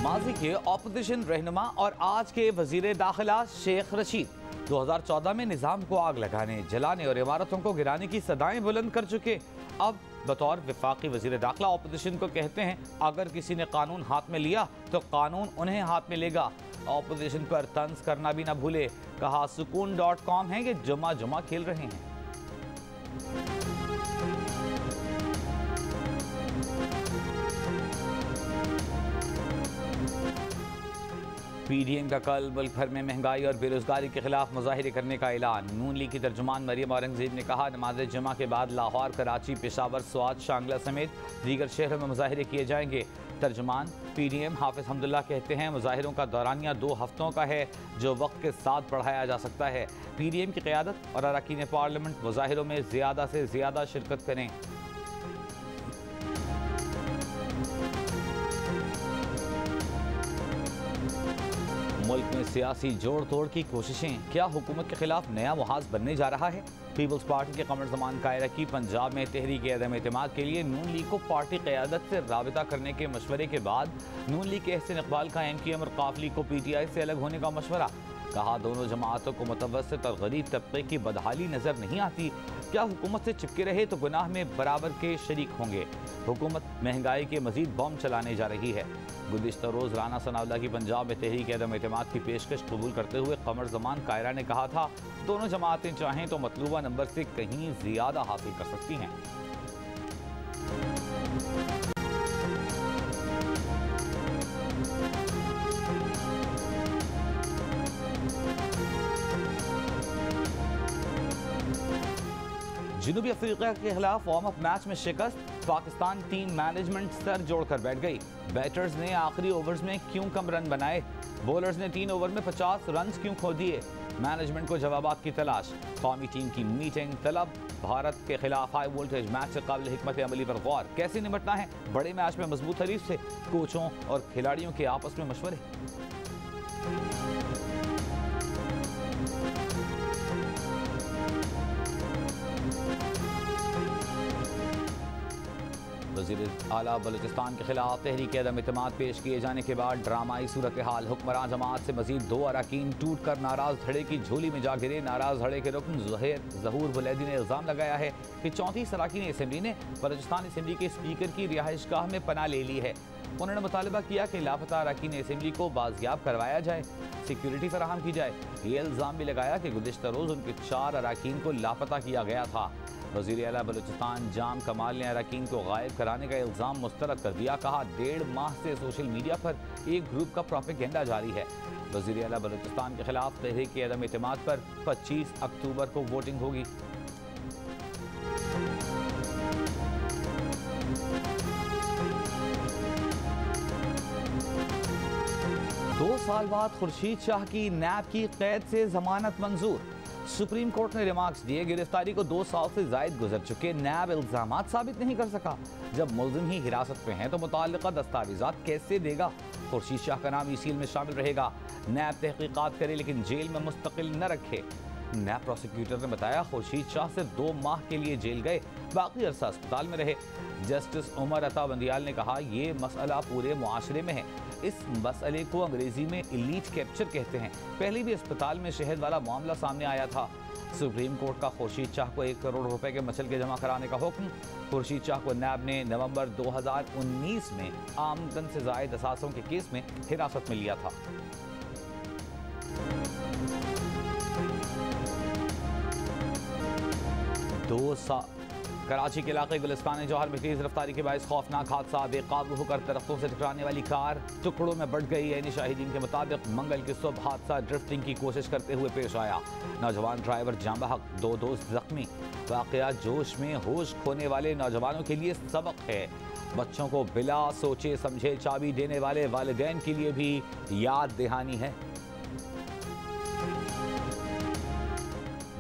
माजी के ऑपोजिशन रहनुमा और आज के वजीर दाखिला शेख रशीद 2014 में निज़ाम को आग लगाने, जलाने और इमारतों को गिराने की सदाएं बुलंद कर चुके, अब बतौर वफाकी वजीर दाखिला ऑपोजिशन को कहते हैं अगर किसी ने कानून हाथ में लिया तो कानून उन्हें हाथ में लेगा। ऑपोजिशन पर तंज करना भी ना भूले, कहा सुकून.com है कि जुमा जुमा खेल रहे हैं। पीडीएम का कल मुल्क भर में महंगाई और बेरोजगारी के खिलाफ मुजाहिरे करने का ऐलान। नून लीग की तर्जुमान मरियम औरंगजेब ने कहा नमाज जुमा के बाद लाहौर, कराची, पेशावर, स्वात, शांगला समेत दीगर शहरों में मुजाहिरे किए जाएंगे। तर्जुमान पीडीएम हाफिज हमदुल्ला कहते हैं मुजाहिरों का दौरानिया 2 हफ्तों का है जो वक्त के साथ बढ़ाया जा सकता है। पीडीएम की क़यादत और अरकान पार्लियामेंट मुजाहिरों में ज़्यादा से ज़्यादा शिरकत करें। मुल्क में सियासी जोड़ तोड़ की कोशिशें, क्या हुकूमत के खिलाफ नया मुहाज बनने जा रहा है? पीपल्स पार्टी के कमर ज़मान कायरा की पंजाब में तहरीक अदम एतमाद के लिए नून लीग को पार्टी क़यादत से राबिता करने के मशवरे के बाद नून लीग के एहसन इकबाल का MQM और काफली को PTI से अलग होने का मशवरा। कहा दोनों जमातों को मुतवस्सित और गरीब तबके की बदहाली नजर नहीं आती, क्या हुकूमत से चिपके रहे तो गुनाह में बराबर के शरीक होंगे। हुकूमत महंगाई के मजीद बम चलाने जा रही है। गुज़िश्ता रोज़ राना सनाउल्लाह की पंजाब में तहरीक अदम एतमाद की पेशकश कबूल करते हुए कमर ज़मान कायरा ने कहा था दोनों जमातें चाहें तो मतलूबा नंबर से कहीं ज़्यादा हासिल कर सकती हैं। जनूबी अफ्रीका के खिलाफ वार्म अप मैच में शिकस्त, पाकिस्तान टीम मैनेजमेंट सर जोड़कर बैठ गई। बैटर्स ने आखिरी ओवर्स में क्यों कम रन बनाए? बॉलर्स ने 3 ओवर में 50 रन क्यों खो दिए? मैनेजमेंट को जवाबात की तलाश। कौमी टीम की मीटिंग तलब। भारत के खिलाफ हाई वोल्टेज मैच से काबिल हिकमत अमली पर गौर। कैसे निपटना है बड़े मैच में मजबूत हरीफ से? कोचों और खिलाड़ियों के आपस में मशवरे। वज़ीर आला बलूचिस्तान के खिलाफ तहरीक अदम एतमाद पेश किए जाने के बाद ड्रामाई सूरत हाल। हुक्मरान जमात से मजीद 2 अरकान टूट कर नाराज धड़े की झोली में जा गिरे। नाराज धड़े के रुकन ज़हूर बुलैदी ने इल्ज़ाम लगाया है कि 34 अरकान असम्बली ने बलूचिस्तान असम्बली के स्पीकर की रिहाइशगाह में पनाह ले ली है। उन्होंने मुतालबा किया कि लापता अरकान असम्बली को बाजियाब करवाया जाए, सिक्योरिटी फराहम की जाए। ये इल्ज़ाम भी लगाया कि गुज़िश्ता रोज़ उनके 4 अरकान को लापता किया गया था। वज़ीर आला बलूचिस्तान जाम कमाल ने अरकान को गायब कराने का इल्ज़ाम मुस्तरद कर दिया। कहा 1.5 माह से सोशल मीडिया पर एक ग्रुप का प्रोपेगेंडा जारी है। वज़ीर आला बलूचिस्तान के खिलाफ तहरीक अदम एतमाद पर 25 अक्टूबर को वोटिंग होगी। दो साल बाद खुर्शीद शाह की नैब की कैद से जमानत मंजूर। सुप्रीम कोर्ट ने रिमार्क्स दिए गिरफ्तारी को 2 साल से जायद गुजर चुके, नैब इल्जामात साबित नहीं कर सका। जब मुल्जिम ही हिरासत में है तो मुताल्लिका दस्तावेजात कैसे देगा? खुर्शीद शाह का नाम सील में शामिल रहेगा। नैब तहकीकात करे लेकिन जेल में मुस्तकिल न रखे। नैब प्रोसिक्यूटर ने बताया खुर्शीद शाह सिर्फ 2 माह के लिए जेल गए, बाकी अरसा अस्पताल में रहे। जस्टिस उमर अता बंदियाल ने कहा यह मसला पूरे मुआशरे में है। इस मसले को अंग्रेजी में इलीट कैप्चर कहते हैं। पहले भी अस्पताल में शहद वाला मामला सामने आया था। सुप्रीम कोर्ट का खुर्शीद शाह को 1 करोड़ रुपए के मचल के जमा कराने का हुक्म। खुर्शीद शाह को नैब ने नवंबर 2019 में आमदन से जायद असासों के केस में हिरासत में लिया था। कराची के इलाके गुलिस्तान जौहर में तेज रफ्तारी के बायस खौफनाक हादसा। बेकाबू होकर दरख्तों से टकराने वाली कार टुकड़ों में बढ़ गई। यानी शाहिदीन के मुताबिक मंगल की सुबह हादसा ड्रिफ्टिंग की कोशिश करते हुए पेश आया। नौजवान ड्राइवर जाँ बहक, 2 दोस्त जख्मी। वाकया जोश में होश खोने वाले नौजवानों के लिए सबक है। बच्चों को बिला सोचे समझे चाबी देने वाले वालिदैन के लिए भी याद दहानी है।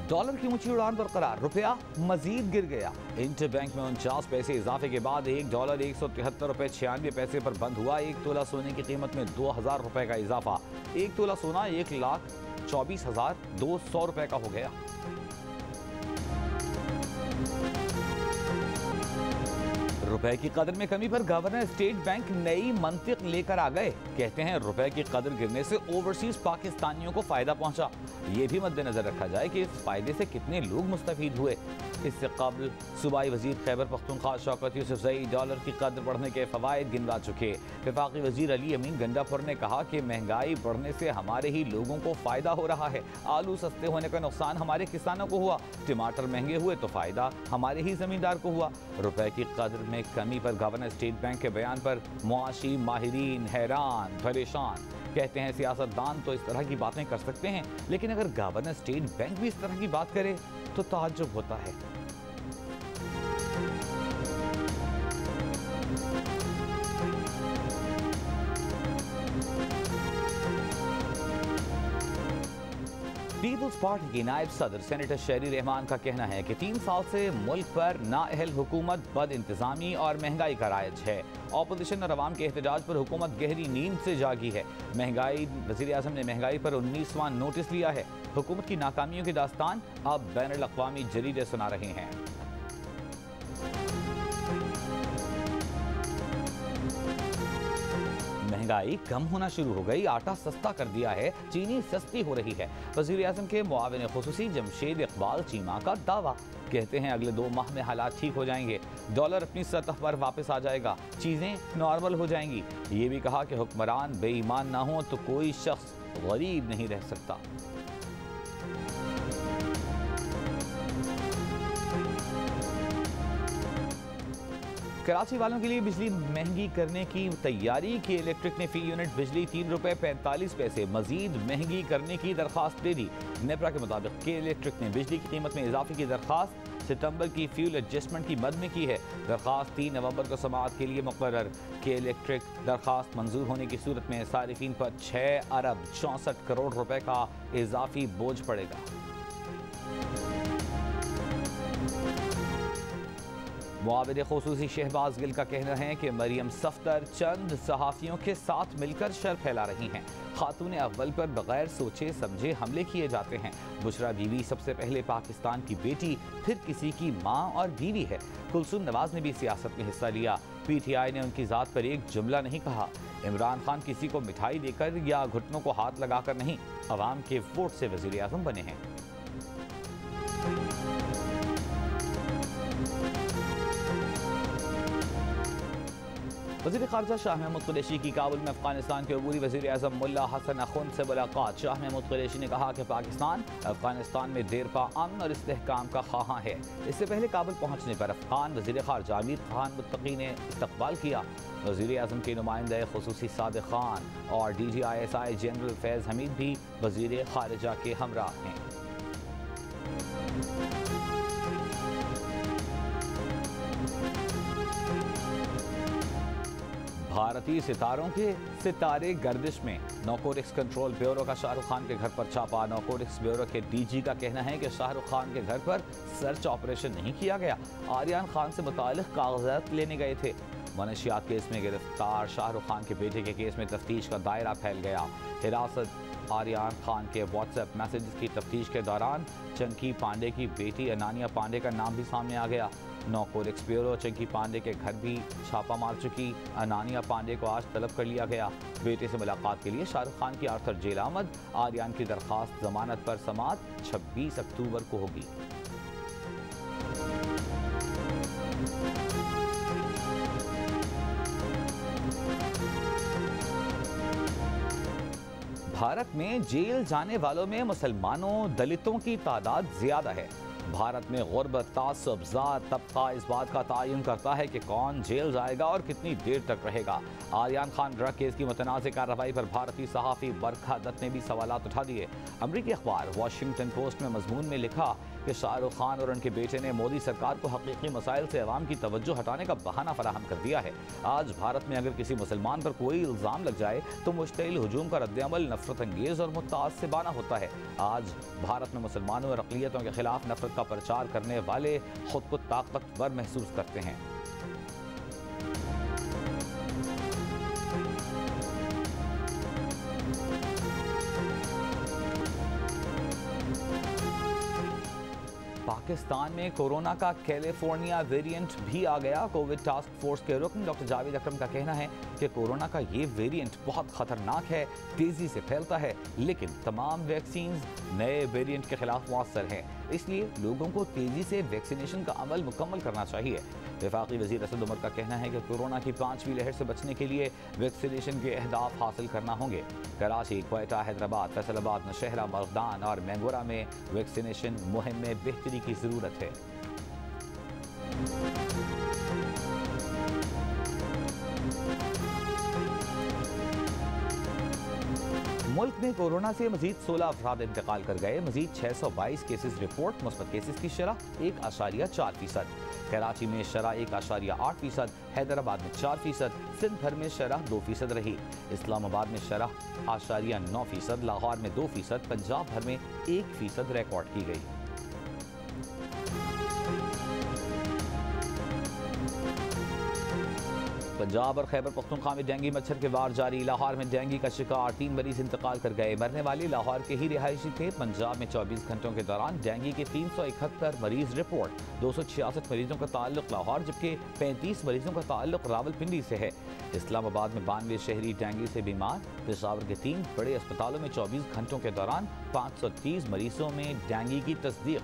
डॉलर की ऊंची उड़ान बरकरार, रुपया मजीद गिर गया। इंटर बैंक में 49 पैसे इजाफे के बाद $1 173 रुपये 96 पैसे पर बंद हुआ। 1 तोला सोने की कीमत में 2000 रुपये का इजाफा। 1 तोला सोना 1,24,200 रुपये का हो गया। रुपए की कदर में कमी पर गवर्नर स्टेट बैंक नई मंतिक लेकर आ गए। कहते हैं रुपए की कदर गिरने से ओवरसीज पाकिस्तानियों को फायदा पहुंचा। ये भी मद्देनजर रखा जाए कि इस फायदे से कितने लोग मुस्तफीद हुए। इससे कबल सूबाई वजीर खैबर पख्तूनख्वा शौकत यूसुफजई डॉलर की कदर बढ़ने के फवायद गिनवा चुके। वफाकी वजीर अली अमीन गंडापुर ने कहा कि महंगाई बढ़ने से हमारे ही लोगों को फायदा हो रहा है। आलू सस्ते होने का नुकसान हमारे किसानों को हुआ, टमाटर महंगे हुए तो फायदा हमारे ही जमींदार को हुआ। रुपए की कदर में कमी पर गवर्नर स्टेट बैंक के बयान पर मुआशी माहिरीन हैरान परेशान। कहते हैं सियासतदान तो इस तरह की बातें कर सकते हैं, लेकिन अगर गवर्नर स्टेट बैंक भी इस तरह की बात करे तो ताज्जुब होता है। पीपुल्स पार्टी की नायब सदर सेनेटर शहरी रहमान का कहना है कि 3 साल से मुल्क पर नाअहल हुकूमत बद इंतजामी और महंगाई का राइज है। ऑपोजिशन और अवाम के एहतजाज पर हुकूमत गहरी नींद से जागी है। वज़ीर आज़म ने महंगाई पर 19वां नोटिस लिया है। हुकूमत की नाकामियों की दास्तान अब बैनुल अक़वामी जरीदे सुना रहे हैं। महंगाई कम होना शुरू हो गई, आटा सस्ता कर दिया है, चीनी सस्ती हो रही है। वज़ीर आज़म के मुआविन खुसूसी जमशेद इकबाल चीमा का दावा। कहते हैं अगले 2 माह में हालात ठीक हो जाएंगे, डॉलर अपनी सतह पर वापस आ जाएगा, चीज़ें नॉर्मल हो जाएंगी। ये भी कहा कि हुक्मरान बेईमान ना हो तो कोई शख्स गरीब नहीं रह सकता। कराची वालों के लिए बिजली महंगी करने की तैयारी की। इलेक्ट्रिक ने फी यूनिट बिजली 3 रुपए 45 पैसे मजीद महंगी करने की दरख्वास्त दे दी। नेपरा के मुताबिक के इलेक्ट्रिक ने बिजली की कीमत में इजाफे की दरख्वास्त सितंबर की फ्यूल एडजस्टमेंट की मद में की है। दरख्वास्त 3 नवंबर को समाअत के लिए मुकर्रर। के इलेक्ट्रिक दरख्वास्त मंजूर होने की सूरत में सारिफीन पर 6 अरब 64 करोड़ रुपए का इजाफी बोझ पड़ेगा। मुआविन खुसूसी शहबाज गिल का कहना है कि मरियम सफ्दर चंद सहाफ़ियों के साथ मिलकर शर फैला रही हैं। खातून अव्वल पर बगैर सोचे समझे हमले किए जाते हैं। बुशरा बीवी सबसे पहले पाकिस्तान की बेटी, फिर किसी की माँ और बीवी है। कुलसूम नवाज ने भी सियासत में हिस्सा लिया। PTI ने उनकी ज़ात पर एक जुमला नहीं कहा। इमरान खान किसी को मिठाई देकर या घुटनों को हाथ लगाकर नहीं, अवाम के वोट से वज़ीर आज़म बने हैं। वज़ीर ख़ारजा शाह महमूद कुरैशी की काबुल में अफगानिस्तान के अबूरी वज़ीर आज़म मुल्ला हसन अखुंद से मुलाकात। शाह महमूद कुरैशी ने कहा कि पाकिस्तान अफगानिस्तान में देरपा अमन और इस्तेहकाम का ख़्वाहां है। इससे पहले काबुल पहुँचने पर अफगान वज़ीर ख़ारजा आमिर खान मुत्तकी ने इस्तक़बाल किया। वज़ीर आज़म के नुमाइंदे खुसूसी सादिक़ खान और DGISI जनरल फैज़ हमीद भी वज़ीर ख़ारजा के हमराह हैं। भारतीय सितारों के सितारे गर्दिश में। नौकोरिक्स कंट्रोल ब्यूरो का शाहरुख खान के घर पर छापा। नौकोरिक्स ब्यूरो के DG का कहना है कि शाहरुख खान के घर पर सर्च ऑपरेशन नहीं किया गया, आर्यन खान से मुताल्लिक़ कागजात लेने गए थे। मनशियात केस में गिरफ्तार शाहरुख खान के बेटे के केस में तफ्तीश का दायरा फैल गया। हिरासत आर्यन खान के व्हाट्सएप मैसेजेस की तफ्तीश के दौरान चंकी पांडे की बेटी अनानिया पांडे का नाम भी सामने आ गया। नौकोरिक्स ब्यूरो चंकी पांडे के घर भी छापा मार चुकी। अनानिया पांडे को आज तलब कर लिया गया। बेटे से मुलाकात के लिए शाहरुख खान की आर्थर जेल आमद। आर्यन की दरख्वास्त जमानत पर समाअत 26 अक्टूबर को होगी। भारत में जेल जाने वालों में मुसलमानों दलितों की तादाद ज्यादा है। भारत में गुर्बत तासुब ज़ात तबका इस बात का तयन करता है कि कौन जेल जाएगा और कितनी देर तक रहेगा। आर्यन खान ड्रग केस की मुतनाज़ कार्रवाई पर भारतीय सहाफ़ी बरखा दत्त ने भी सवालात उठा दिए। अमरीकी अखबार वाशिंगटन पोस्ट में मजमून में लिखा कि शाहरुख खान और उनके बेटे ने मोदी सरकार को हकीकी मसाइल से अवाम की तवज्जो हटाने का बहाना फराहम कर दिया है। आज भारत में अगर किसी मुसलमान पर कोई इल्ज़ाम लग जाए तो मुश्तइल हुजूम का रद्द-ए-अमल नफरत अंगेज़ और मुतासिबाना होता है। आज भारत में मुसलमानों और अक़लियतों के खिलाफ नफरत का प्रचार करने वाले खुद को ताकतवर महसूस करते हैं। पाकिस्तान में कोरोना का कैलिफोर्निया वेरिएंट भी आ गया। कोविड टास्क फोर्स के रुकन डॉक्टर जावेद अकरम का कहना है कि कोरोना का ये वेरिएंट बहुत खतरनाक है, तेजी से फैलता है, लेकिन तमाम वैक्सीन नए वेरिएंट के खिलाफ मुअस्सर हैं, इसलिए लोगों को तेजी से वैक्सीनेशन का अमल मुकम्मल करना चाहिए। वफाकी वज़ीर असद उमर का कहना है कि कोरोना की 5वीं लहर से बचने के लिए वैक्सीनेशन के अहदाफ हासिल करना होंगे। कराची, क्वेटा, हैदराबाद, फैसलाबाद, नौशहरा, बगदान और मैंगोरा में वैक्सीनेशन मुहिम में बेहतरी की ज़रूरत है। मुल्क में कोरोना से मजीद 16 अफराद इंतकाल कर गए। मजीद 622 केसेस रिपोर्ट। मुस्बत केसेस की शरह 1.4%। कराची में शरह 1.8%, हैदराबाद में 4%, सिंध भर में शरह 2% रही। इस्लामाबाद में शरह 9%, लाहौर में 2%, पंजाब भर में 1% रिकॉर्ड की गई। पंजाब और खैबर पख्तूनख्वा में डेंगू मच्छर के वार जारी। लाहौर में डेंगू का शिकार 3 मरीज इंतकाल कर गए। मरने वाले लाहौर के ही रिहायशी थे। पंजाब में 24 घंटों के दौरान डेंगू के 371 मरीज रिपोर्ट। 266 मरीजों का ताल्लुक लाहौर, जबकि 35 मरीजों का ताल्लुक रावलपिंडी से है। इस्लामाबाद में 92 शहरी डेंगू से बीमार। पेशावर के 3 बड़े अस्पतालों में 24 घंटों के दौरान 530 मरीजों में डेंगू की तस्दीक।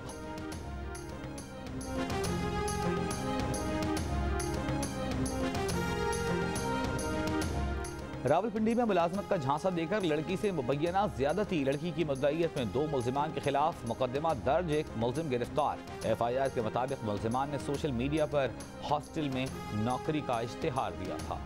रावलपिंडी में मुलाजमत का झांसा देकर लड़की से मुबैना ज्यादती। लड़की की मुद्दईयत में 2 मुल्जिमान के खिलाफ मुकदमा दर्ज, 1 मुल्जिम गिरफ्तार। FIR के मुताबिक मुल्जिमान ने सोशल मीडिया पर हॉस्टल में नौकरी का इश्तिहार दिया था।